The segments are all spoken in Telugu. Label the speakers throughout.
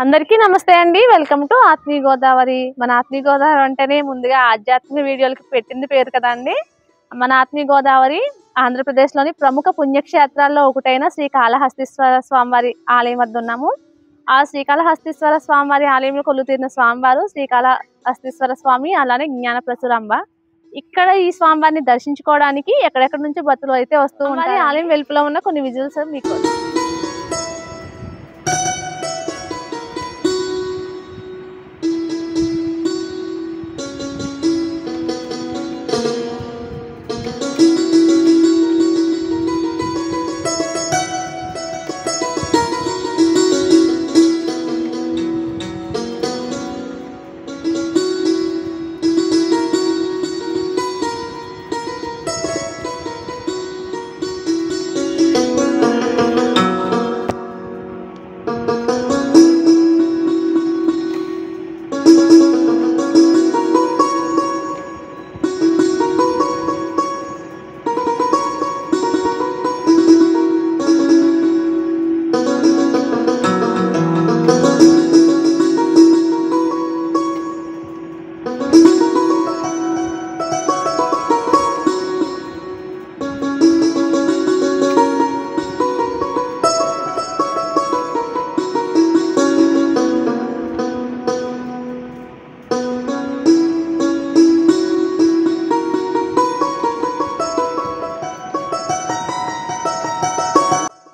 Speaker 1: అందరికీ నమస్తే అండి. వెల్కమ్ టు ఆత్మీయ గోదావరి. మన ఆత్మీయ గోదావరి అంటేనే ముందుగా ఆధ్యాత్మిక వీడియోలకి పెట్టింది పేరు కదండి. మన ఆత్మీయ గోదావరి ఆంధ్రప్రదేశ్లోని ప్రముఖ పుణ్యక్షేత్రాల్లో ఒకటైన శ్రీకాళహస్తీశ్వర స్వామివారి ఆలయం వద్ద ఉన్నాము. ఆ శ్రీకాళహస్తీశ్వర స్వామివారి ఆలయంలో కొలుతీరిన స్వామివారు శ్రీకాళహస్తీశ్వర స్వామి, అలానే జ్ఞానప్రసురాంబ. ఇక్కడ ఈ స్వామివారిని దర్శించుకోవడానికి ఎక్కడెక్కడ నుంచి భక్తులు అయితే వస్తూ ఉంటారు. ఆలయం వెలుపల ఉన్న కొన్ని విజువల్స్ మీకు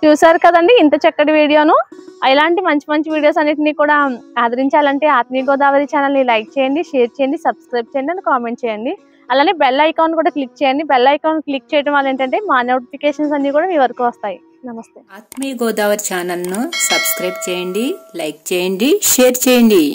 Speaker 1: చూసారు కదండి. ఇంత చక్కటి వీడియోను ఇలాంటి మంచి మంచి వీడియోస్ అన్నిటిని కూడా ఆదరించాలంటే ఆత్మీయ గోదావరి ఛానల్ని లైక్ చేయండి, షేర్ చేయండి, సబ్స్క్రైబ్ చేయండి అని కామెంట్ చేయండి. అలానే బెల్ ఐకాన్ కూడా క్లిక్ చేయండి. బెల్ ఐకాన్ క్లిక్ చేయడం వల్ల ఏంటంటే మా నోటిఫికేషన్స్ అన్ని కూడా మీ వరకు వస్తాయి. నమస్తే.
Speaker 2: ఆత్మీయ గోదావరి ఛానల్ను సబ్స్క్రైబ్ చేయండి, లైక్ చేయండి, షేర్ చేయండి.